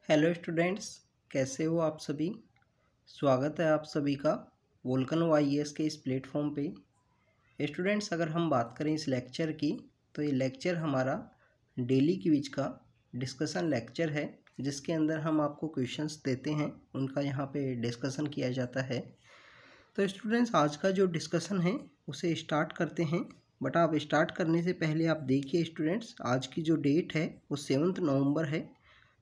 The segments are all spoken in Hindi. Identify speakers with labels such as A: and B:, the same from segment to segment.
A: हेलो स्टूडेंट्स, कैसे हो आप सभी। स्वागत है आप सभी का वोल्केनो आईएएस के इस प्लेटफॉर्म पे। स्टूडेंट्स, अगर हम बात करें इस लेक्चर की तो ये लेक्चर हमारा डेली क्विज का डिस्कशन लेक्चर है, जिसके अंदर हम आपको क्वेश्चंस देते हैं, उनका यहाँ पे डिस्कशन किया जाता है। तो स्टूडेंट्स, आज का जो डिस्कशन है उसे स्टार्ट करते हैं। बट आप स्टार्ट करने से पहले आप देखिए स्टूडेंट्स, आज की जो डेट है वो 7 नवंबर है।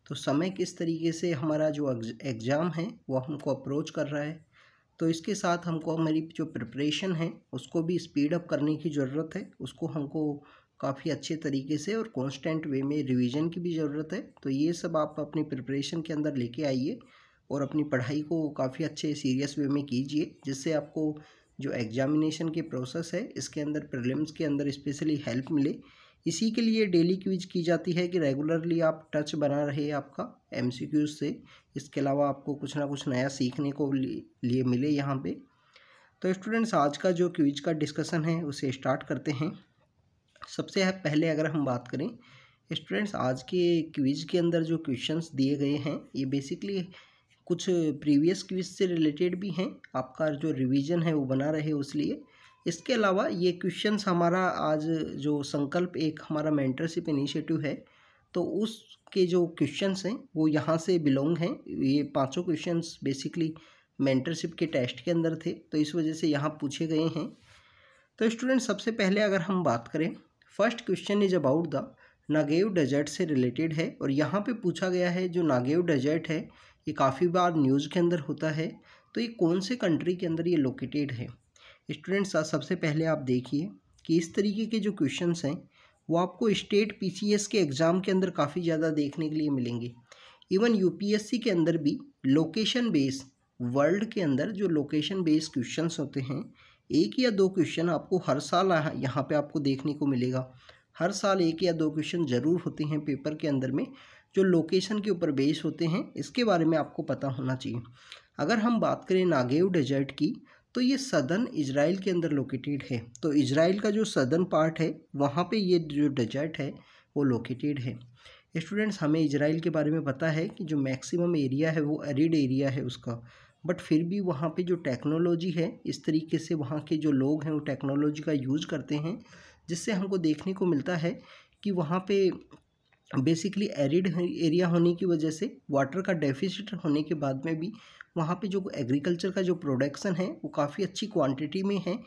A: तो समय किस तरीके से हमारा जो एग्ज़ाम है वो हमको अप्रोच कर रहा है, तो इसके साथ हमको हमारी जो प्रिपरेशन है उसको भी स्पीड अप करने की ज़रूरत है। उसको हमको काफ़ी अच्छे तरीके से और कांस्टेंट वे में रिवीजन की भी ज़रूरत है। तो ये सब आप अपनी प्रिपरेशन के अंदर लेके आइए और अपनी पढ़ाई को काफ़ी अच्छे सीरियस वे में कीजिए, जिससे आपको जो एग्जामिनेशन के प्रोसेस है इसके अंदर, प्रीलिम्स के अंदर स्पेशली हेल्प मिले। इसी के लिए डेली क्विज की जाती है कि रेगुलरली आप टच बना रहे आपका एमसीक्यूज से। इसके अलावा आपको कुछ ना कुछ नया सीखने को लिए मिले यहाँ पे। तो स्टूडेंट्स, आज का जो क्विज का डिस्कशन है उसे स्टार्ट करते हैं। सबसे पहले अगर हम बात करें स्टूडेंट्स, आज के क्विज के अंदर जो क्वेश्चंस दिए गए हैं ये बेसिकली कुछ प्रीवियस क्विज से रिलेटेड भी हैं। आपका जो रिवीजन है वो बना रहे उसलिए। इसके अलावा ये क्वेश्चंस हमारा आज जो संकल्प एक हमारा मेंटरशिप इनिशिएटिव है, तो उसके जो क्वेश्चंस हैं वो यहाँ से बिलोंग हैं। ये पांचों क्वेश्चंस बेसिकली मेंटरशिप के टेस्ट के अंदर थे, तो इस वजह से यहाँ पूछे गए हैं। तो स्टूडेंट, सबसे पहले अगर हम बात करें, first question is about the Negev desert से रिलेटेड है। और यहाँ पे पूछा गया है जो नागेव डेजर्ट है ये काफ़ी बार न्यूज़ के अंदर होता है, तो ये कौन से कंट्री के अंदर ये लोकेटेड है। स्टूडेंट्स, सबसे पहले आप देखिए कि इस तरीके के जो क्वेश्चंस हैं वो आपको स्टेट पीसीएस के एग्ज़ाम के अंदर काफ़ी ज़्यादा देखने के लिए मिलेंगे। इवन यूपीएससी के अंदर भी लोकेशन बेस, वर्ल्ड के अंदर जो लोकेशन बेस्ड क्वेश्चंस होते हैं, एक या दो क्वेश्चन आपको हर साल यहाँ पे आपको देखने को मिलेगा। हर साल एक या दो क्वेश्चन ज़रूर होते हैं पेपर के अंदर में जो लोकेशन के ऊपर बेस होते हैं। इसके बारे में आपको पता होना चाहिए। अगर हम बात करें नागेव डेजर्ट की, तो ये सदर्न इजराइल के अंदर लोकेटेड है। तो इजराइल का जो सदर्न पार्ट है वहाँ पे ये जो डेजर्ट है वो लोकेटेड है। स्टूडेंट्स, हमें इजराइल के बारे में पता है कि जो मैक्सिमम एरिया है वो एरिड एरिया है उसका, बट फिर भी वहाँ पे जो टेक्नोलॉजी है, इस तरीके से वहाँ के जो लोग हैं वो टेक्नोलॉजी का यूज़ करते हैं, जिससे हमको देखने को मिलता है कि वहाँ पे बेसिकली एरिड एरिया होने की वजह से, वाटर का डेफिसिट होने के बाद में भी वहाँ पे जो एग्रीकल्चर का जो प्रोडक्शन है वो काफ़ी अच्छी क्वांटिटी में है,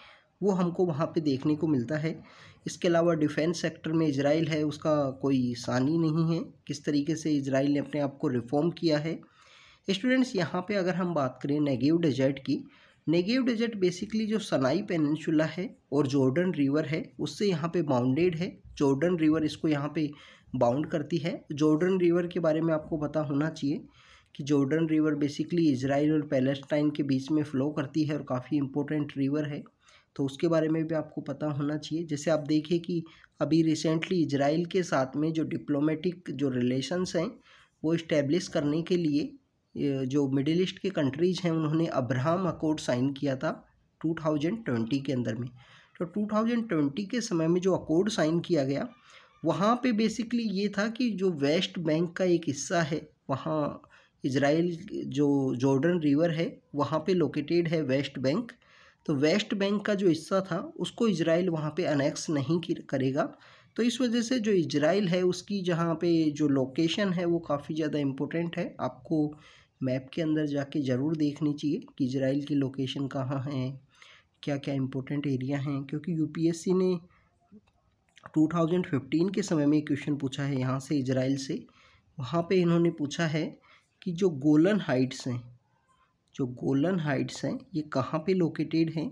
A: वो हमको वहाँ पे देखने को मिलता है। इसके अलावा डिफेंस सेक्टर में इजराइल है उसका कोई सानी नहीं है, किस तरीके से इजराइल ने अपने आप को रिफॉर्म किया है। स्टूडेंट्स, यहाँ पे अगर हम बात करें नेगेव डेजर्ट की, नेगेव डेजर्ट बेसिकली जो सनाई पेनिनसुला है और जॉर्डन रिवर है उससे यहाँ पे बाउंडेड है। जॉर्डन रिवर इसको यहाँ पे बाउंड करती है। जॉर्डन रिवर के बारे में आपको पता होना चाहिए कि जॉर्डन रिवर बेसिकली इजराइल और पैलेस्टाइन के बीच में फ़्लो करती है और काफ़ी इंपॉर्टेंट रिवर है, तो उसके बारे में भी आपको पता होना चाहिए। जैसे आप देखिए कि अभी रिसेंटली इजराइल के साथ में जो डिप्लोमेटिक जो रिलेशंस हैं वो इस्टेब्लिश करने के लिए जो मिडिल ईस्ट के कंट्रीज़ हैं उन्होंने अब्राहम अकॉर्ड साइन किया था 2020 के अंदर में। तो 2020 के समय में जो अकॉर्ड साइन किया गया, वहाँ पे बेसिकली ये था कि जो वेस्ट बैंक का एक हिस्सा है, वहाँ इजराइल जो जॉर्डन रिवर है वहाँ पे लोकेटेड है वेस्ट बैंक। तो वेस्ट बैंक का जो हिस्सा था उसको इजराइल वहाँ पे अनेक्स नहीं करेगा। तो इस वजह से जो इजराइल है उसकी जहाँ पे जो लोकेशन है वो काफ़ी ज़्यादा इम्पोर्टेंट है। आपको मैप के अंदर जाके ज़रूर देखनी चाहिए कि इजराइल की लोकेशन कहाँ है, क्या क्या इम्पोर्टेंट एरिया हैं, क्योंकि यूपीएससी ने 2015 के समय में क्वेश्चन पूछा है यहाँ से इजराइल से। वहाँ पे इन्होंने पूछा है कि जो गोलन हाइट्स हैं, जो गोलन हाइट्स हैं ये कहाँ पे लोकेटेड हैं।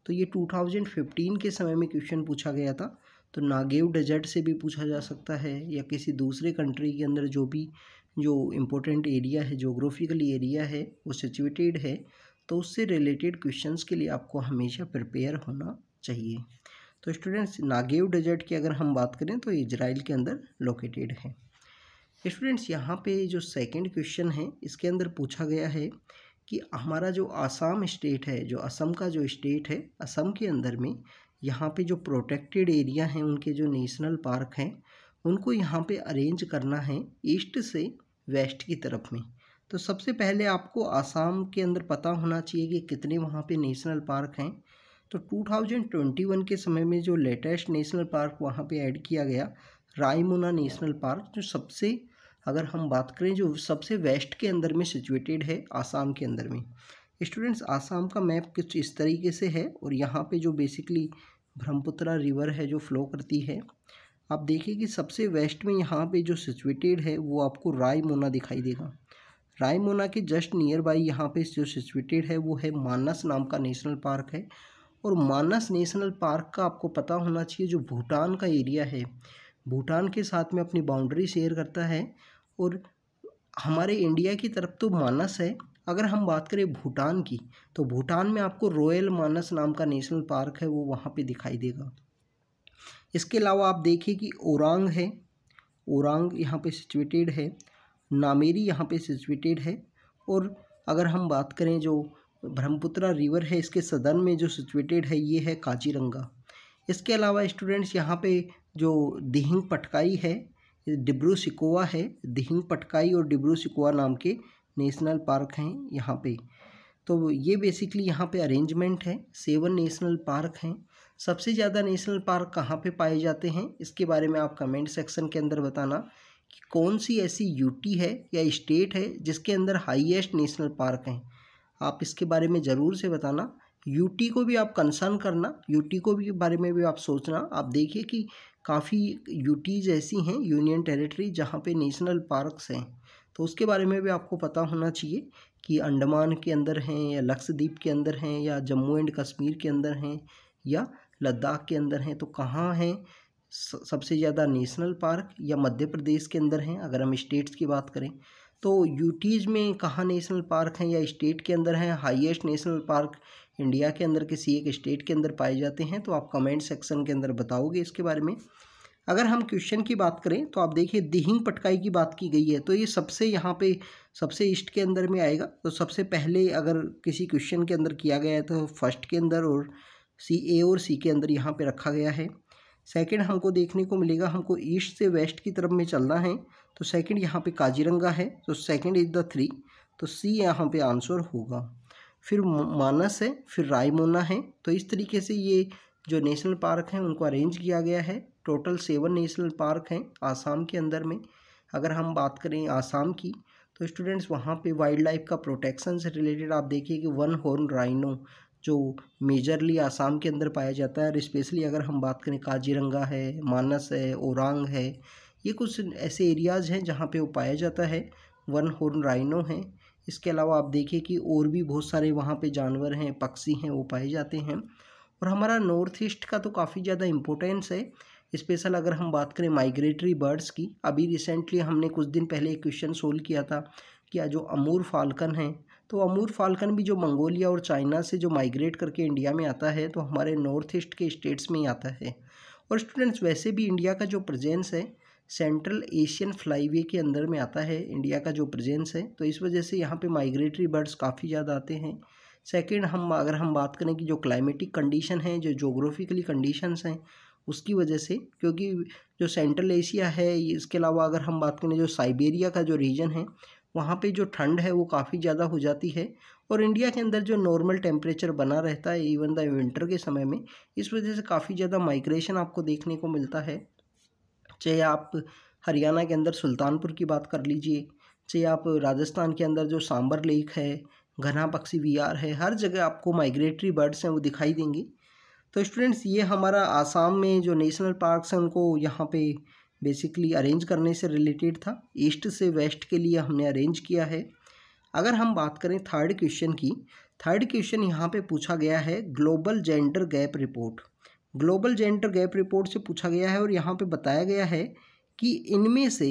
A: तो ये 2015 के समय में क्वेश्चन पूछा गया था। तो नागेव डेजर्ट से भी पूछा जा सकता है, या किसी दूसरे कंट्री के अंदर जो भी जो इम्पोर्टेंट एरिया है, जोग्राफिकल एरिया है वो सिचुएटेड है, तो उससे रिलेटेड क्वेश्चंस के लिए आपको हमेशा प्रिपेयर होना चाहिए। तो स्टूडेंट्स, नागेव डेजर्ट की अगर हम बात करें तो इजराइल के अंदर लोकेटेड है। स्टूडेंट्स, यहाँ पे जो सेकंड क्वेश्चन है इसके अंदर पूछा गया है कि हमारा जो आसाम स्टेट है, जो असम का जो स्टेट है, असम के अंदर में यहाँ पे जो प्रोटेक्टेड एरिया हैं, उनके जो नेशनल पार्क हैं, उनको यहाँ पे अरेंज करना है ईस्ट से वेस्ट की तरफ में। तो सबसे पहले आपको आसाम के अंदर पता होना चाहिए कि कितने वहाँ पे नेशनल पार्क हैं। तो 2021 के समय में जो लेटेस्ट नेशनल पार्क वहाँ पे ऐड किया गया, रायमोना नेशनल पार्क, जो सबसे, अगर हम बात करें, जो सबसे वेस्ट के अंदर में सिचुएटेड है आसाम के अंदर में। स्टूडेंट्स, आसाम का मैप कुछ इस तरीके से है और यहाँ पे जो बेसिकली ब्रह्मपुत्रा रिवर है जो फ्लो करती है, आप देखिए कि सबसे वेस्ट में यहाँ पे जो सिचुएटेड है वो आपको रायमोना दिखाई देगा। रायमोना के जस्ट नियर बाई यहाँ पे जो सिचुएटेड है वो है मानस नाम का नेशनल पार्क है। और मानस नेशनल पार्क का आपको पता होना चाहिए, जो भूटान का एरिया है, भूटान के साथ में अपनी बाउंड्री शेयर करता है। और हमारे इंडिया की तरफ तो मानस है, अगर हम बात करें भूटान की, तो भूटान में आपको रॉयल मानस नाम का नेशनल पार्क है वो वहाँ पे दिखाई देगा। इसके अलावा आप देखिए कि ओरांग है, ओरांग यहाँ पे सिचुएटेड है, नामेरी यहाँ पे सिचुएटेड है। और अगर हम बात करें जो ब्रह्मपुत्रा रिवर है इसके सदर्न में जो सिचुएटेड है ये है काजीरंगा। इसके अलावा स्टूडेंट्स यहाँ पे जो दिहिंग पटकाई है, डिब्रू सिकोवा है, दिहिंग पटकाई और डिब्रू सिकोवा नाम के नेशनल पार्क हैं यहाँ पे। तो ये बेसिकली यहाँ पे अरेंजमेंट है। 7 नेशनल पार्क हैं। सबसे ज़्यादा नेशनल पार्क कहाँ पे पाए जाते हैं इसके बारे में आप कमेंट सेक्शन के अंदर बताना कि कौन सी ऐसी यूटी है या स्टेट है जिसके अंदर हाईएस्ट नेशनल पार्क हैं। आप इसके बारे में ज़रूर से बताना। यूटी को भी आप कंसर्न करना, यूटी को भी बारे में भी आप सोचना। आप देखिए कि काफ़ी यूटीज़ ऐसी हैं, यूनियन टेरिटरी, जहाँ पे नेशनल पार्क्स हैं, तो उसके बारे में भी आपको पता होना चाहिए कि अंडमान के अंदर हैं या लक्षद्वीप के अंदर हैं या जम्मू एंड कश्मीर के अंदर हैं या लद्दाख के अंदर हैं, तो कहाँ हैं सबसे ज़्यादा नेशनल पार्क, या मध्य प्रदेश के अंदर हैं। अगर हम स्टेट्स की बात करें तो यूटीज़ में कहाँ नेशनल पार्क हैं या स्टेट के अंदर हैं, हाईएस्ट नेशनल पार्क इंडिया के अंदर किसी एक स्टेट के अंदर पाए जाते हैं, तो आप कमेंट सेक्शन के अंदर बताओगे इसके बारे में। अगर हम क्वेश्चन की बात करें तो आप देखिए दिहिंग पटकाई की बात की गई है, तो ये सबसे यहाँ पे सबसे ईस्ट के अंदर में आएगा। तो सबसे पहले अगर किसी क्वेश्चन के अंदर किया गया है तो फर्स्ट के अंदर और ए और सी के अंदर यहाँ पे रखा गया है। सेकंड हमको देखने को मिलेगा, हमको ईस्ट से वेस्ट की तरफ में चलना है, तो सेकंड यहाँ पे काजीरंगा है, तो सेकंड इज द 3, तो सी यहाँ पे आंसर होगा। फिर मानस है, फिर रायमोना है। तो इस तरीके से ये जो नेशनल पार्क हैं उनको अरेंज किया गया है। टोटल 7 नेशनल पार्क हैं आसाम के अंदर में। अगर हम बात करें आसाम की तो स्टूडेंट्स वहाँ पे वाइल्ड लाइफ का प्रोटेक्शन से रिलेटेड आप देखिए कि 1 हॉर्न राइनो जो मेजरली आसाम के अंदर पाया जाता है, और स्पेशली अगर हम बात करें काजीरंगा है, मानस है, ओरांग है, ये कुछ ऐसे एरियाज़ हैं जहाँ पे वो पाया जाता है। 1 हॉर्न राइनो है। इसके अलावा आप देखिए कि और भी बहुत सारे वहाँ पे जानवर हैं, पक्षी हैं, वो पाए जाते हैं। और हमारा नॉर्थ ईस्ट का तो काफ़ी ज़्यादा इम्पोर्टेंस है। स्पेशल अगर हम बात करें माइग्रेटरी बर्ड्स की, अभी रिसेंटली हमने कुछ दिन पहले एक क्वेश्चन सोल्व किया था कि जो अमूर फाल्कन है, तो अमूर फाल्कन भी जो मंगोलिया और चाइना से जो माइग्रेट करके इंडिया में आता है, तो हमारे नॉर्थ ईस्ट के स्टेट्स में ही आता है। और स्टूडेंट्स वैसे भी इंडिया का जो प्रेजेंस है सेंट्रल एशियन फ्लाईवे के अंदर में आता है इंडिया का जो प्रेजेंस है, तो इस वजह से यहाँ पे माइग्रेटरी बर्ड्स काफ़ी ज़्यादा आते हैं। सेकंड अगर हम बात करें कि जो क्लाइमेटिक कंडीशन है, जो जोग्राफिकली कंडीशंस हैं, उसकी वजह से, क्योंकि जो सेंट्रल एशिया है, इसके अलावा अगर हम बात करें जो साइबेरिया का जो रीजन है, वहाँ पे जो ठंड है वो काफ़ी ज़्यादा हो जाती है। और इंडिया के अंदर जो नॉर्मल टेम्परेचर बना रहता है इवन द विंटर के समय में, इस वजह से काफ़ी ज़्यादा माइग्रेशन आपको देखने को मिलता है। चाहे आप हरियाणा के अंदर सुल्तानपुर की बात कर लीजिए, चाहे आप राजस्थान के अंदर जो सांबर लेक है, घना पक्षी विहार है, हर जगह आपको माइग्रेटरी बर्ड्स हैं वो दिखाई देंगे। तो स्टूडेंट्स ये हमारा आसाम में जो नेशनल पार्क्स हैं उनको यहाँ पे बेसिकली अरेंज करने से रिलेटेड था। ईस्ट से वेस्ट के लिए हमने अरेंज किया है। अगर हम बात करें थर्ड क्वेश्चन की, थर्ड क्वेश्चन यहाँ पे पूछा गया है global gender gap report. Global gender gap report से पूछा गया है और यहाँ पे बताया गया है कि इनमें से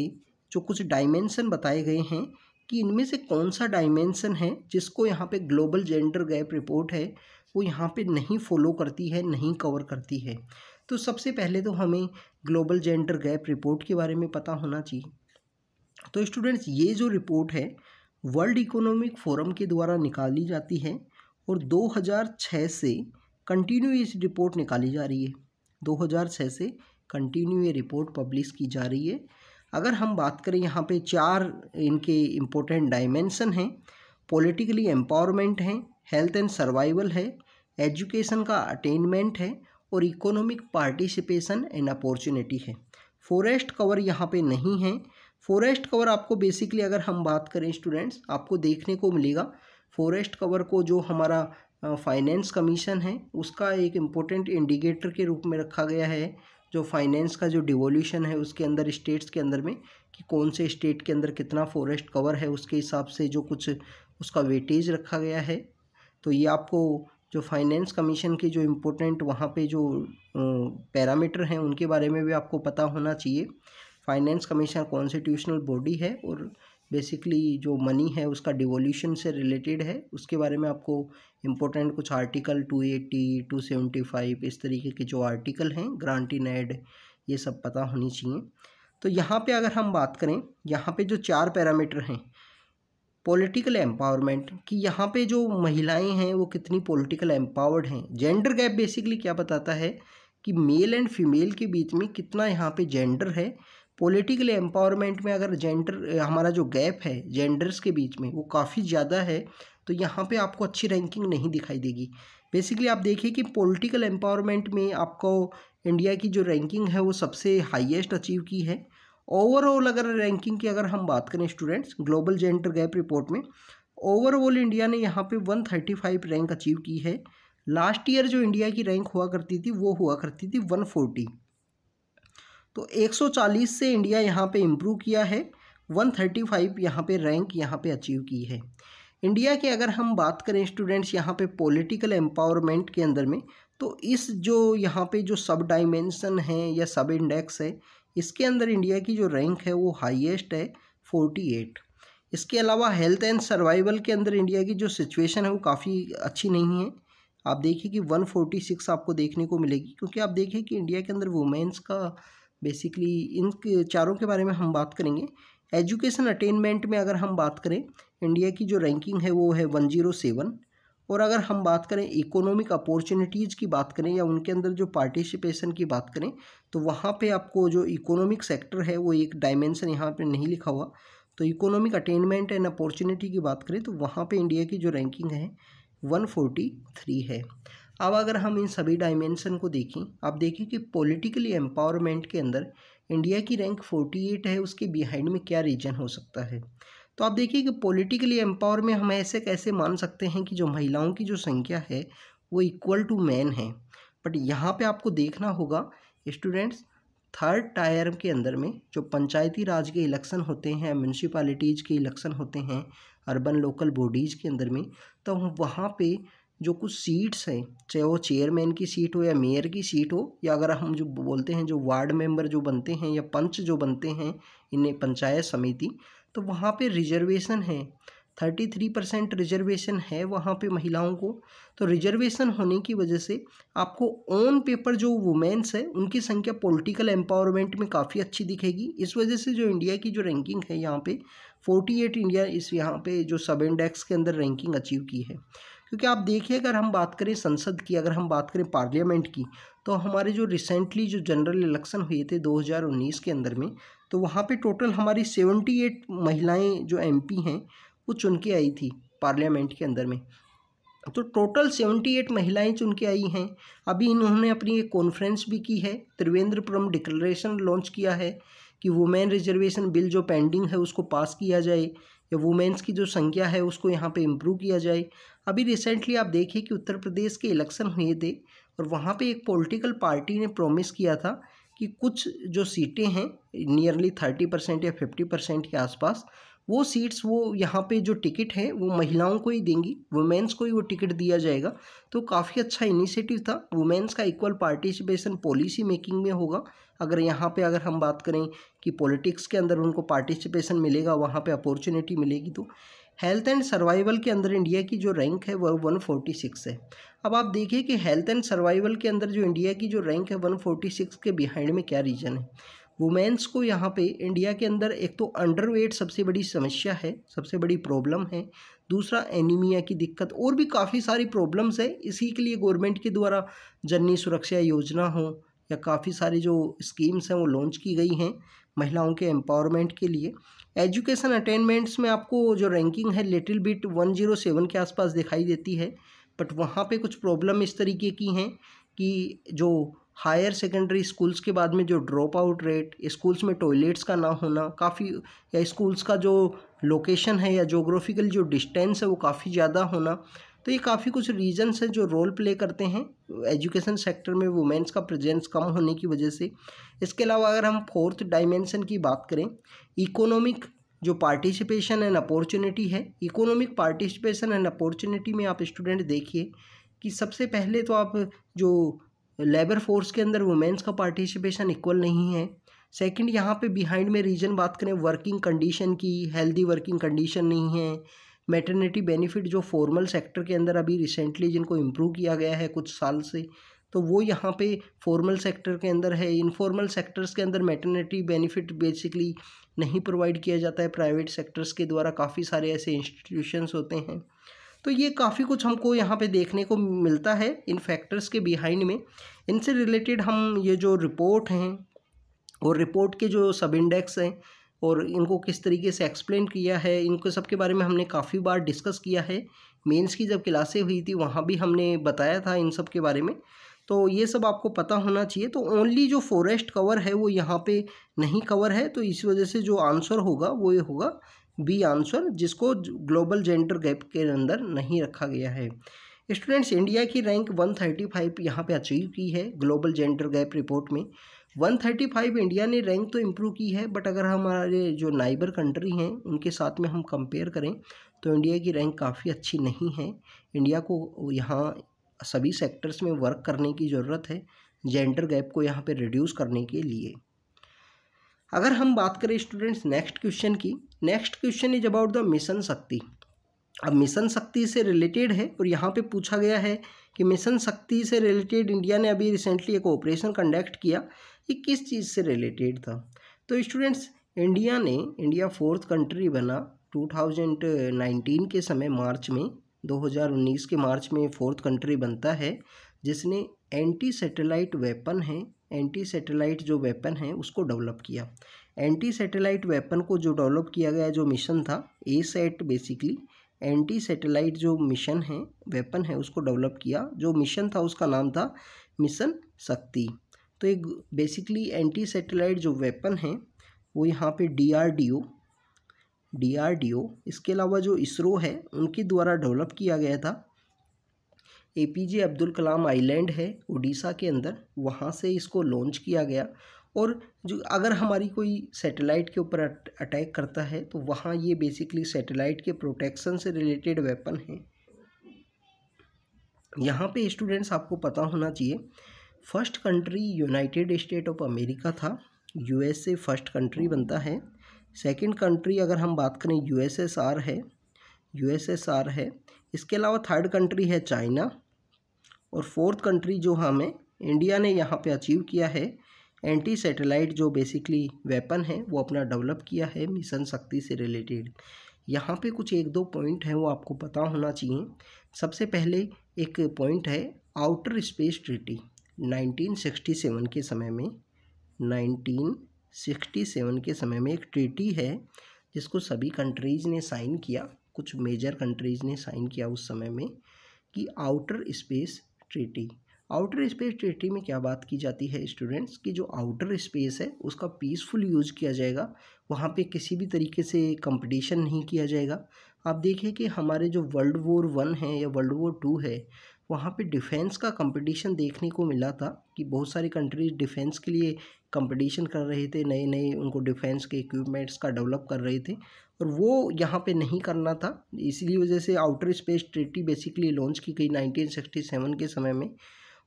A: जो कुछ डायमेंशन बताए गए हैं कि इनमें से कौन सा डायमेंशन है जिसको यहाँ पे ग्लोबल जेंडर गैप रिपोर्ट है वो यहाँ पे नहीं फॉलो करती है, नहीं कवर करती है। तो सबसे पहले तो हमें ग्लोबल जेंडर गैप रिपोर्ट के बारे में पता होना चाहिए। तो स्टूडेंट्स ये जो रिपोर्ट है वर्ल्ड इकोनॉमिक फोरम के द्वारा निकाली जाती है और 2006 से कंटिन्यू ये रिपोर्ट निकाली जा रही है। 2006 से कंटिन्यू ये रिपोर्ट पब्लिश की जा रही है। अगर हम बात करें यहाँ पे 4 इनके इम्पोर्टेंट डायमेंशन हैं। पॉलिटिकली एम्पावरमेंट है, हेल्थ एंड सर्वाइवल है, एजुकेशन का अटेनमेंट है और इकोनॉमिक पार्टिसिपेशन एंड अपॉर्चुनिटी है। फॉरेस्ट कवर यहाँ पे नहीं है। फॉरेस्ट कवर आपको बेसिकली अगर हम बात करें स्टूडेंट्स, आपको देखने को मिलेगा फॉरेस्ट कवर को जो हमारा फाइनेंस कमीशन है उसका एक इम्पोर्टेंट इंडिकेटर के रूप में रखा गया है। जो फाइनेंस का जो डिवोल्यूशन है उसके अंदर स्टेट्स के अंदर में कि कौन से स्टेट के अंदर कितना फॉरेस्ट कवर है उसके हिसाब से जो कुछ उसका वेटेज रखा गया है। तो ये आपको जो फाइनेंस कमीशन के जो इम्पोर्टेंट वहाँ पे जो पैरामीटर हैं उनके बारे में भी आपको पता होना चाहिए। फाइनेंस कमीशन कॉन्स्टिट्यूशनल बॉडी है और बेसिकली जो मनी है उसका डिवोल्यूशन से रिलेटेड है। उसके बारे में आपको इम्पोर्टेंट कुछ आर्टिकल 280, 275 इस तरीके के जो आर्टिकल हैं ग्रांट इन एड, ये सब पता होनी चाहिए। तो यहाँ पे अगर हम बात करें, यहाँ पे जो 4 पैरामीटर हैं पॉलिटिकल एम्पावरमेंट कि यहाँ पे जो महिलाएं हैं वो कितनी पॉलिटिकल एम्पावर्ड हैं। जेंडर गैप बेसिकली क्या बताता है कि मेल एंड फीमेल के बीच में कितना यहाँ पे जेंडर है। पॉलिटिकल एम्पावरमेंट में अगर जेंडर हमारा जो गैप है जेंडर्स के बीच में वो काफ़ी ज़्यादा है तो यहाँ पे आपको अच्छी रैंकिंग नहीं दिखाई देगी। बेसिकली आप देखिए कि पॉलिटिकल एम्पावरमेंट में आपको इंडिया की जो रैंकिंग है वो सबसे हाईएस्ट अचीव की है। ओवरऑल अगर रैंकिंग की अगर हम बात करें students, global gender gap report में ओवरऑल इंडिया ने यहाँ पे 135 रैंक अचीव की है। लास्ट ईयर जो इंडिया की रैंक हुआ करती थी वो हुआ करती थी 140। तो 140 से इंडिया यहाँ पे इम्प्रूव किया है, 135 यहाँ पे रैंक यहाँ पे अचीव की है। इंडिया के अगर हम बात करें स्टूडेंट्स यहाँ पे पॉलिटिकल एम्पावरमेंट के अंदर में, तो इस जो यहाँ पे जो सब डायमेंशन है या सब इंडेक्स है इसके अंदर इंडिया की जो रैंक है वो हाईएस्ट है 48। इसके अलावा हेल्थ एंड सर्वाइवल के अंदर इंडिया की जो सिचुएशन है वो काफ़ी अच्छी नहीं है। आप देखिए कि 146 आपको देखने को मिलेगी, क्योंकि आप देखिए कि इंडिया के अंदर वुमेंस का बेसिकली इन चारों के बारे में हम बात करेंगे। एजुकेशन अटेनमेंट में अगर हम बात करें इंडिया की जो रैंकिंग है वो है 107। और अगर हम बात करें इकोनॉमिक अपॉर्चुनिटीज़ की बात करें या उनके अंदर जो पार्टिसिपेशन की बात करें तो वहाँ पे आपको जो इकोनॉमिक सेक्टर है वो एक डायमेंशन यहाँ पे नहीं लिखा हुआ। तो इकोनॉमिक अटेनमेंट एंड अपॉर्चुनिटी की बात करें तो वहाँ पे इंडिया की जो रैंकिंग है 143 है। अब अगर हम इन सभी डायमेंशन को देखें, आप देखिए कि पॉलिटिकली एम्पावरमेंट के अंदर इंडिया की रैंक 48 है, उसके बिहाइंड में क्या रीजन हो सकता है। तो आप देखिए कि पॉलिटिकली एम्पावर में हम ऐसे कैसे मान सकते हैं कि जो महिलाओं की जो संख्या है वो इक्वल टू मैन है। बट यहाँ पे आपको देखना होगा स्टूडेंट्स, थर्ड टायर के अंदर में जो पंचायती राज के इलेक्शन होते हैं, म्यूनसिपालिटीज़ के इलेक्शन होते हैं, अर्बन लोकल बॉडीज़ के अंदर में, तो वहाँ पे जो कुछ सीट्स हैं, चाहे वो चेयरमैन की सीट हो या मेयर की सीट हो, या अगर हम जो बोलते हैं जो वार्ड मेंबर जो बनते हैं या पंच जो बनते हैं इन्हें पंचायत समिति, तो वहाँ पे रिजर्वेशन है 33% रिजर्वेशन है वहाँ पे महिलाओं को। तो रिजर्वेशन होने की वजह से आपको ऑन पेपर जो वुमेन्स है उनकी संख्या पॉलिटिकल एम्पावरमेंट में काफ़ी अच्छी दिखेगी। इस वजह से जो इंडिया की जो रैंकिंग है यहाँ पे 48 इंडिया इस यहाँ पे जो सब इंडेक्स के अंदर रैंकिंग अचीव की है। क्योंकि आप देखिए अगर हम बात करें संसद की, अगर हम बात करें पार्लियामेंट की, तो हमारे जो रिसेंटली जो जनरल इलेक्शन हुए थे 2019 के अंदर में, तो वहाँ पे टोटल हमारी 78 महिलाएं जो एमपी हैं वो चुन के आई थी पार्लियामेंट के अंदर में। तो टोटल 78 महिलाएं चुन के आई हैं। अभी इन्होंने अपनी एक कॉन्फ्रेंस भी की है, त्रिवेंद्रपुरम डिक्लेरेशन लॉन्च किया है कि वुमेन रिजर्वेशन बिल जो पेंडिंग है उसको पास किया जाए या वुमेन्स की जो संख्या है उसको यहाँ पे इम्प्रूव किया जाए। अभी रिसेंटली आप देखिए कि उत्तर प्रदेश के इलेक्शन हुए थे और वहाँ पे एक पॉलिटिकल पार्टी ने प्रॉमिस किया था कि कुछ जो सीटें हैं नियरली 30% या 50% के आसपास, वो सीट्स वो यहाँ पे जो टिकट है वो महिलाओं को ही देंगी, वुमेन्स को ही वो टिकट दिया जाएगा। तो काफ़ी अच्छा इनिशिएटिव था। वुमेन्स का इक्वल पार्टिसिपेशन पॉलिसी मेकिंग में होगा। अगर यहाँ पे अगर हम बात करें कि पॉलिटिक्स के अंदर उनको पार्टिसिपेशन मिलेगा, वहाँ पे अपॉर्चुनिटी मिलेगी। तो हेल्थ एंड सर्वाइवल के अंदर इंडिया की जो रैंक है वह 146 है। अब आप देखिए कि हेल्थ एंड सर्वाइवल के अंदर जो इंडिया की जो रैंक है 146 के बिहाइंड में क्या रीज़न है। वुमेन्स को यहाँ पे इंडिया के अंदर एक तो अंडरवेट सबसे बड़ी समस्या है, सबसे बड़ी प्रॉब्लम है। दूसरा एनीमिया की दिक्कत, और भी काफ़ी सारी प्रॉब्लम्स है। इसी के लिए गवर्नमेंट के द्वारा जननी सुरक्षा योजना हो या काफ़ी सारी जो स्कीम्स हैं वो लॉन्च की गई हैं। महिलाओं के एम्पावरमेंट के लिए। एजुकेशन अटेनमेंट्स में आपको जो रैंकिंग है लिटिल बिट 107 के आसपास दिखाई देती है, बट वहाँ पे कुछ प्रॉब्लम इस तरीके की हैं कि जो हायर सेकेंडरी स्कूल्स के बाद में जो ड्रॉप आउट रेट, स्कूल्स में टॉयलेट्स का ना होना काफ़ी, या स्कूल्स का जो लोकेशन है या जोग्राफिकल जो डिस्टेंस है वो काफ़ी ज़्यादा होना, तो ये काफ़ी कुछ रीजन्स हैं जो रोल प्ले करते हैं एजुकेशन सेक्टर में वुमेन्स का प्रेजेंस कम होने की वजह से। इसके अलावा अगर हम फोर्थ डायमेंशन की बात करें, इकोनॉमिक जो पार्टिसिपेशन एंड अपॉर्चुनिटी है, इकोनॉमिक पार्टिसिपेशन एंड अपॉर्चुनिटी में आप स्टूडेंट देखिए कि सबसे पहले तो आप जो लेबर फोर्स के अंदर वुमेन्स का पार्टिसिपेशन इक्वल नहीं है। सेकंड, यहाँ पे बिहाइंड में रीजन बात करें वर्किंग कंडीशन की, हेल्दी वर्किंग कंडीशन नहीं है। मैटरनिटी बेनिफिट जो फॉर्मल सेक्टर के अंदर अभी रिसेंटली जिनको इम्प्रूव किया गया है कुछ साल से, तो वो यहाँ पे फॉर्मल सेक्टर के अंदर है। इनफॉर्मल सेक्टर्स के अंदर मैटरनिटी बेनिफिट बेसिकली नहीं प्रोवाइड किया जाता है प्राइवेट सेक्टर्स के द्वारा, काफ़ी सारे ऐसे इंस्टीट्यूशंस होते हैं। तो ये काफ़ी कुछ हमको यहाँ पे देखने को मिलता है इन फैक्टर्स के बिहाइंड में। इनसे रिलेटेड हम ये जो रिपोर्ट हैं और रिपोर्ट के जो सब इंडेक्स हैं और इनको किस तरीके से एक्सप्लेन किया है, इनको सब के बारे में हमने काफ़ी बार डिस्कस किया है। मेंस की जब क्लासें हुई थी वहाँ भी हमने बताया था इन सब के बारे में, तो ये सब आपको पता होना चाहिए। तो ओनली जो फॉरेस्ट कवर है वो यहाँ पे नहीं कवर है, तो इस वजह से जो आंसर होगा वो ये होगा बी आंसर, जिसको ग्लोबल जेंडर गैप के अंदर नहीं रखा गया है। स्टूडेंट्स, इंडिया की रैंक 135 यहाँ पे अचीव की है ग्लोबल जेंडर गैप रिपोर्ट में। 135 इंडिया ने रैंक तो इम्प्रूव की है, बट अगर हमारे जो नाइबर कंट्री हैं उनके साथ में हम कंपेयर करें तो इंडिया की रैंक काफ़ी अच्छी नहीं है। इंडिया को यहाँ सभी सेक्टर्स में वर्क करने की ज़रूरत है जेंडर गैप को यहाँ पे रिड्यूस करने के लिए। अगर हम बात करें स्टूडेंट्स नेक्स्ट क्वेश्चन की, next question is about the mission शक्ति। अब मिशन शक्ति से रिलेटेड है और यहाँ पे पूछा गया है कि मिशन शक्ति से रिलेटेड इंडिया ने अभी रिसेंटली एक ऑपरेशन कंडक्ट किया, ये किस चीज़ से रिलेटेड था। तो स्टूडेंट्स, इंडिया फोर्थ कंट्री बना 2019 के समय, मार्च में 2019 के मार्च में फोर्थ कंट्री बनता है जिसने एंटी सैटेलाइट वेपन है, एंटी सैटेलाइट जो वेपन है उसको डेवलप किया। एंटी सैटेलाइट वेपन को जो डेवलप किया गया जो मिशन था एसैट, बेसिकली एंटी सैटेलाइट जो मिशन है वेपन है उसको डेवलप किया। जो मिशन था उसका नाम था मिशन शक्ति। तो एक बेसिकली एंटी सैटेलाइट जो वेपन है वो यहाँ पे डीआरडीओ, इसके अलावा जो इसरो है उनके द्वारा डेवलप किया गया था। एपीजे अब्दुल कलाम आइलैंड है उड़ीसा के अंदर, वहाँ से इसको लॉन्च किया गया। और जो अगर हमारी कोई सैटेलाइट के ऊपर अटैक करता है तो वहाँ ये बेसिकली सैटेलाइट के प्रोटेक्शन से रिलेटेड वेपन है। यहाँ पे स्टूडेंट्स आपको पता होना चाहिए, first country United state of America था, यूएसए फर्स्ट कंट्री बनता है। सेकंड कंट्री अगर हम बात करें यूएसएसआर है। इसके अलावा थर्ड कंट्री है चाइना, और फोर्थ कंट्री जो हमें इंडिया ने यहाँ पे अचीव किया है एंटी सैटेलाइट जो बेसिकली वेपन है वो अपना डेवलप किया है मिशन शक्ति से रिलेटेड। यहाँ पे कुछ एक दो पॉइंट हैं वो आपको पता होना चाहिए। सबसे पहले एक पॉइंट है आउटर स्पेस ट्रीटी 1967 के समय में, 1967 के समय में एक ट्रीटी है जिसको सभी कंट्रीज़ ने साइन किया, कुछ मेजर कंट्रीज़ ने साइन किया उस समय में, कि outer space treaty. Outer space treaty में क्या बात की जाती है स्टूडेंट्स, कि जो आउटर स्पेस है उसका पीसफुल यूज़ किया जाएगा, वहाँ पे किसी भी तरीके से कंपटीशन नहीं किया जाएगा। आप देखिए कि हमारे जो वर्ल्ड वॉर 1 है या वर्ल्ड वॉर 2 है वहाँ पे डिफेंस का कंपटीशन देखने को मिला था कि बहुत सारी कंट्रीज डिफेंस के लिए कंपटीशन कर रहे थे, नए नए उनको डिफेंस के इक्विपमेंट्स का डेवलप कर रहे थे, और वो यहाँ पे नहीं करना था। इसीलिए वजह से outer space treaty basically launch की गई 1967 के समय में,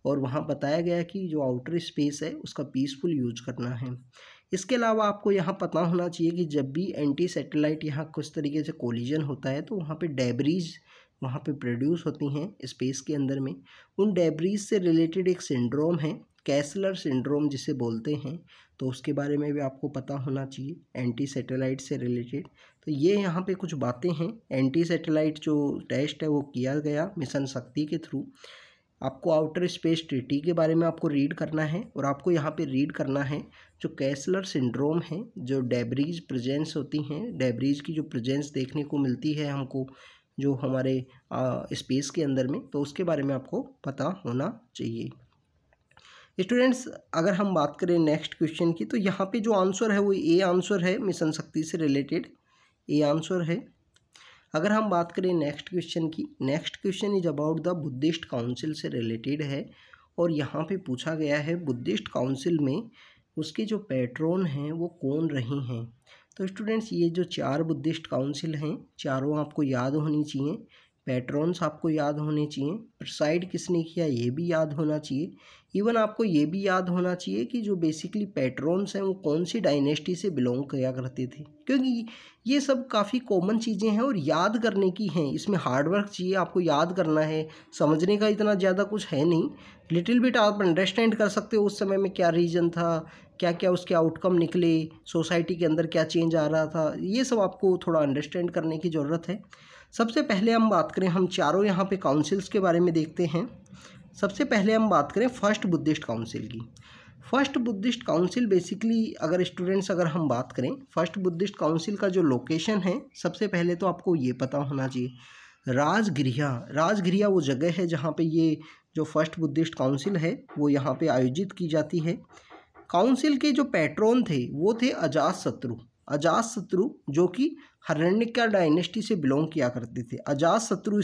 A: और वहाँ बताया गया कि जो आउटर स्पेस है उसका पीसफुल यूज करना है। इसके अलावा आपको यहाँ पता होना चाहिए कि जब भी एंटी सैटेलाइट यहाँ कुछ तरीके से कोलिजन होता है तो वहाँ पे डेब्रीज वहाँ पे प्रोड्यूस होती हैं स्पेस के अंदर में। उन डेब्रीज से रिलेटेड एक सिंड्रोम है, कैसलर सिंड्रोम जिसे बोलते हैं, तो उसके बारे में भी आपको पता होना चाहिए एंटी सैटेलाइट से रिलेटेड। तो ये यहाँ पे कुछ बातें हैं। एंटी सैटेलाइट जो टेस्ट है वो किया गया मिशन शक्ति के थ्रू। आपको आउटर स्पेस ट्रीटी के बारे में आपको रीड करना है और आपको यहाँ पे रीड करना है जो कैसलर सिंड्रोम है, जो डेब्रीज प्रेजेंस होती हैं, डेब्रीज की जो प्रेजेंस देखने को मिलती है हमको जो हमारे स्पेस के अंदर में, तो उसके बारे में आपको पता होना चाहिए। स्टूडेंट्स, अगर हम बात करें नेक्स्ट क्वेश्चन की, तो यहाँ पे जो आंसर है वो ए आंसर है, मिशन शक्ति से रिलेटेड ए आंसर है। अगर हम बात करें नेक्स्ट क्वेश्चन की, next question is about the Buddhist council से रिलेटेड है और यहाँ पे पूछा गया है बुद्धिस्ट काउंसिल में उसके जो पैट्रॉन हैं वो कौन रहे हैं। तो स्टूडेंट्स, ये जो 4 बुद्धिस्ट काउंसिल हैं, चारों आपको याद होनी चाहिए, पैट्रॉन्स आपको याद होने चाहिए, प्रिसाइड किसने किया ये भी याद होना चाहिए। इवन आपको ये भी याद होना चाहिए कि जो बेसिकली पैट्रॉन्स हैं वो कौन सी डायनेस्टी से बिलोंग किया करते थे, क्योंकि ये सब काफ़ी कॉमन चीज़ें हैं और याद करने की हैं। इसमें हार्डवर्क चाहिए, आपको याद करना है, समझने का इतना ज़्यादा कुछ है नहीं। लिटिल बिट आप अंडरस्टैंड कर सकते हो उस समय में क्या रीज़न था, क्या क्या उसके आउटकम निकले, सोसाइटी के अंदर क्या चेंज आ रहा था, ये सब आपको थोड़ा अंडरस्टैंड करने की ज़रूरत है। सबसे पहले हम बात करें, हम चारों यहाँ पे काउंसिल्स के बारे में देखते हैं। सबसे पहले हम बात करें फर्स्ट बुद्धिस्ट काउंसिल की। फर्स्ट बुद्धिस्ट काउंसिल बेसिकली अगर हम बात करें फर्स्ट बुद्धिस्ट काउंसिल का जो लोकेशन है, सबसे पहले तो आपको ये पता होना चाहिए राजगृह वो जगह है जहाँ पे ये जो फर्स्ट बुद्धिस्ट काउंसिल है वो यहाँ पे आयोजित की जाती है। काउंसिल के जो पैट्रॉन थे वो थे अजातशत्रु जो कि हर्यनिका डायनेस्टी से बिलोंग किया करते थे। अजातशत्रु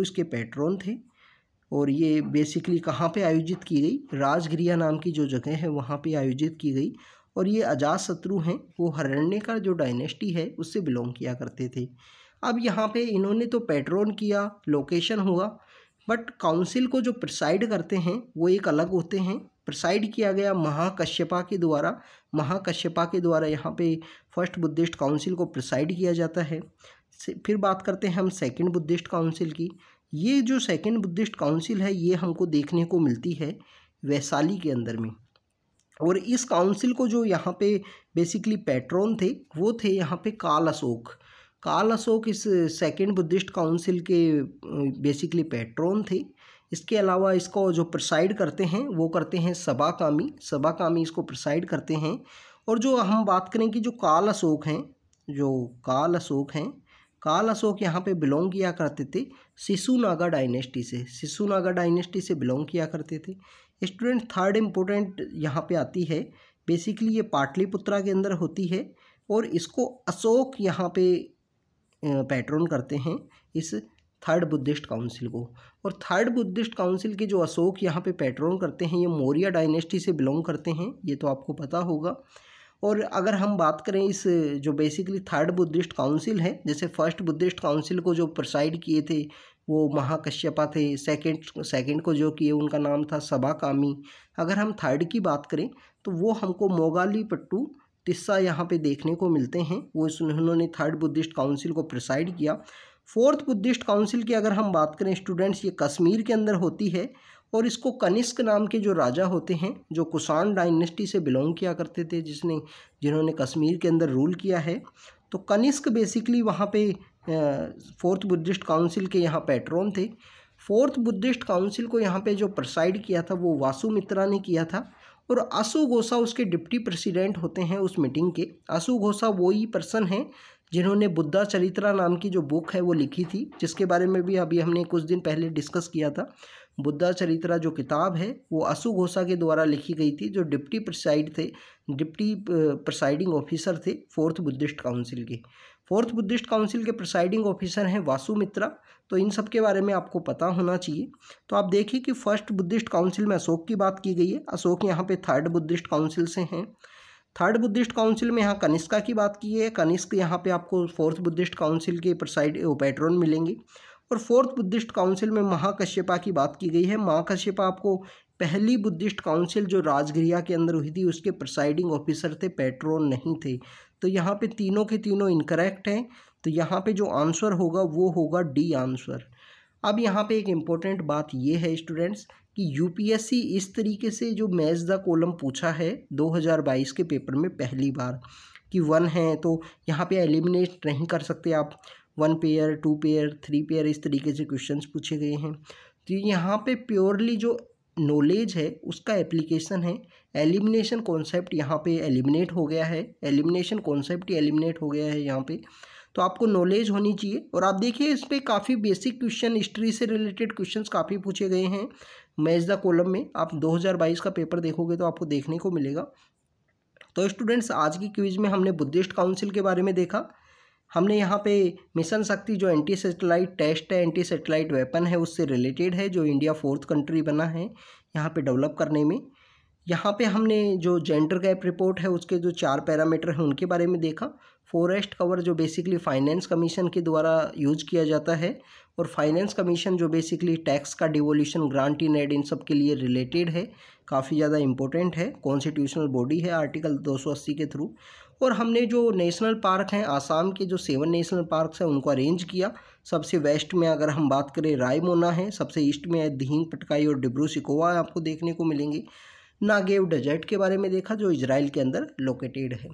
A: इसके पैट्रॉन थे और ये बेसिकली कहाँ पे आयोजित की गई, राजगृह नाम की जो जगह है वहाँ पे आयोजित की गई। और ये अजातशत्रु हैं वो हर्यनिका जो डायनेस्टी है उससे बिलोंग किया करते थे। अब यहाँ पे इन्होंने तो पैट्रॉन किया, लोकेशन हुआ, बट काउंसिल को जो प्रिसाइड करते हैं वो एक अलग होते हैं। प्रिसाइड किया गया महाकश्यपा के द्वारा यहाँ पे फर्स्ट बुद्धिस्ट काउंसिल को प्रिसाइड किया जाता है। फिर बात करते हैं हम सेकंड बुद्धिस्ट काउंसिल की। ये जो सेकंड बुद्धिस्ट काउंसिल है ये हमको देखने को मिलती है वैशाली के अंदर में। और इस काउंसिल को जो यहाँ पे बेसिकली पैट्रॉन थे वो थे यहाँ पे काल अशोक इस सेकंड बुद्धिस्ट काउंसिल के बेसिकली पैट्रॉन थे। इसके अलावा इसको जो प्रिसाइड करते हैं वो करते हैं सभाकामी इसको प्रिसाइड करते हैं। और जो हम बात करें कि जो काल अशोक यहाँ पे बिलोंग किया करते थे शिशुनागा डायनेस्टी से बिलोंग किया करते थे। स्टूडेंट, थर्ड इम्पोर्टेंट यहाँ पे आती है, बेसिकली ये पाटलिपुत्रा के अंदर होती है और इसको अशोक यहाँ पे पैट्रॉन करते हैं इस थर्ड बुद्धिस्ट काउंसिल को। और थर्ड बुद्धिस्ट काउंसिल के जो अशोक यहाँ पे पैट्रॉन करते हैं ये मौर्य डायनेस्टी से बिलोंग करते हैं, ये तो आपको पता होगा। और अगर हम बात करें इस जो बेसिकली थर्ड बुद्धिस्ट काउंसिल है, जैसे फर्स्ट बुद्धिस्ट काउंसिल को जो प्रिसाइड किए थे वो महाकश्यपा थे, सेकंड को जो किए उनका नाम था सभाकामी। अगर हम थर्ड की बात करें तो वो हमको मोगालीपट्टू तिस्सा यहाँ पे देखने को मिलते हैं, वो उन्होंने थर्ड बुद्धिस्ट काउंसिल को प्रिसाइड किया। फोर्थ बुद्धिस्ट काउंसिल की अगर हम बात करें स्टूडेंट्स, ये कश्मीर के अंदर होती है और इसको कनिष्क नाम के जो राजा होते हैं जो कुषाण डायनेस्टी से बिलोंग किया करते थे, जिन्होंने कश्मीर के अंदर रूल किया है। तो कनिष्क बेसिकली वहाँ पे फोर्थ बुद्धिस्ट काउंसिल के यहाँ पैट्रॉन थे। फोर्थ बुद्धिस्ट काउंसिल को यहाँ पे जो प्रिसाइड किया था वो वासुमित्रा ने किया था और आशु घोषा उसके डिप्टी प्रेसिडेंट होते हैं उस मीटिंग के। आशु घोषा वही पर्सन हैं जिन्होंने बुद्धा चरित्रा नाम की जो बुक है वो लिखी थी, जिसके बारे में भी अभी हमने कुछ दिन पहले डिस्कस किया था। बुद्धा चरित्रा जो किताब है वो आशु घोषा के द्वारा लिखी गई थी, जो डिप्टी प्रिसाइडिंग ऑफिसर थे फोर्थ बुद्धिस्ट काउंसिल के। फोर्थ बुद्धिस्ट काउंसिल के प्रिसाइडिंग ऑफिसर हैं वासुमित्रा। तो इन सब के बारे में आपको पता होना चाहिए। तो आप देखिए कि फर्स्ट बुद्धिस्ट काउंसिल में अशोक की बात की गई है, अशोक यहाँ पे थर्ड बुद्धिस्ट काउंसिल से हैं। थर्ड बुद्धिस्ट काउंसिल में यहाँ कनिष्का की बात की है, कनिष्क यहाँ पे आपको फोर्थ बुद्धिस्ट काउंसिल के पैट्रॉन मिलेंगे। और फोर्थ बुद्धिस्ट काउंसिल में महाकश्यपा की बात की गई है। महाकश्यपा आपको पहली बुद्धिस्ट काउंसिल जो राजगृह के अंदर हुई थी उसके प्रिसाइडिंग ऑफिसर थे, पैट्रॉन नहीं थे। तो यहाँ पे तीनों के तीनों इनकरेक्ट हैं। तो यहाँ पे जो आंसर होगा वो होगा डी आंसर। अब यहाँ पे एक इम्पोर्टेंट बात ये है स्टूडेंट्स कि यूपीएससी इस तरीके से जो मैच द कॉलम पूछा है 2022 के पेपर में पहली बार कि 1 है तो यहाँ पे एलिमिनेट नहीं कर सकते आप, 1 पेयर 2 पेयर 3 पेयर इस तरीके से क्वेश्चंस पूछे गए हैं। तो यहाँ पे प्योरली जो नॉलेज है उसका एप्लीकेशन है। एलिमिनेशन कॉन्सेप्ट यहाँ पे एलिमिनेट हो गया है, एलिमिनेशन कॉन्सेप्ट ही एलिमिनेट हो गया है यहाँ पे। तो आपको नॉलेज होनी चाहिए। और आप देखिए इस पर काफ़ी बेसिक क्वेश्चन, हिस्ट्री से रिलेटेड क्वेश्चंस काफ़ी पूछे गए हैं मैच द कॉलम में। आप 2022 का पेपर देखोगे तो आपको देखने को मिलेगा। तो स्टूडेंट्स आज की क्विज में हमने बुद्धिस्ट काउंसिल के बारे में देखा। हमने यहाँ पे मिशन शक्ति जो एंटी सैटेलाइट टेस्ट है, एंटी सैटेलाइट वेपन है, उससे रिलेटेड है, जो इंडिया 4th कंट्री बना है यहाँ पे डेवलप करने में। यहाँ पे हमने जो जेंडर गैप रिपोर्ट है उसके जो 4 पैरामीटर हैं उनके बारे में देखा। फॉरेस्ट कवर जो बेसिकली फाइनेंस कमीशन के द्वारा यूज किया जाता है, और फाइनेंस कमीशन जो बेसिकली टैक्स का डिवोल्यूशन, ग्रांट इन एड, इन सब के लिए रिलेटेड है, काफ़ी ज़्यादा इंपॉर्टेंट है, कॉन्स्टिट्यूशनल बॉडी है आर्टिकल 280 के थ्रू। और हमने जो नेशनल पार्क हैं, आसाम के जो 7 नेशनल पार्क्स हैं उनको अरेंज किया। सबसे वेस्ट में अगर हम बात करें रायमोना है, सबसे ईस्ट में है दिहिंग पटकाई और डिब्रू सिकोवा आपको देखने को मिलेंगे। नागेव डेजर्ट के बारे में देखा जो इजराइल के अंदर लोकेटेड है।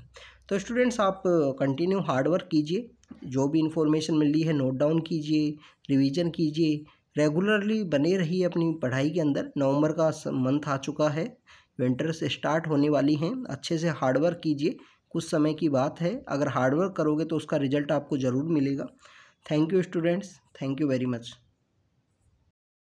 A: तो स्टूडेंट्स आप कंटिन्यू हार्ड वर्क कीजिए, जो भी इंफॉर्मेशन मिल रही है नोट डाउन कीजिए, रिवीजन कीजिए, रेगुलरली बने रहिए अपनी पढ़ाई के अंदर। नवंबर का मंथ आ चुका है, विंटर से स्टार्ट होने वाली हैं, अच्छे से हार्ड वर्क कीजिए। कुछ समय की बात है, अगर हार्ड वर्क करोगे तो उसका रिजल्ट आपको ज़रूर मिलेगा। Thank you students, thank you very much.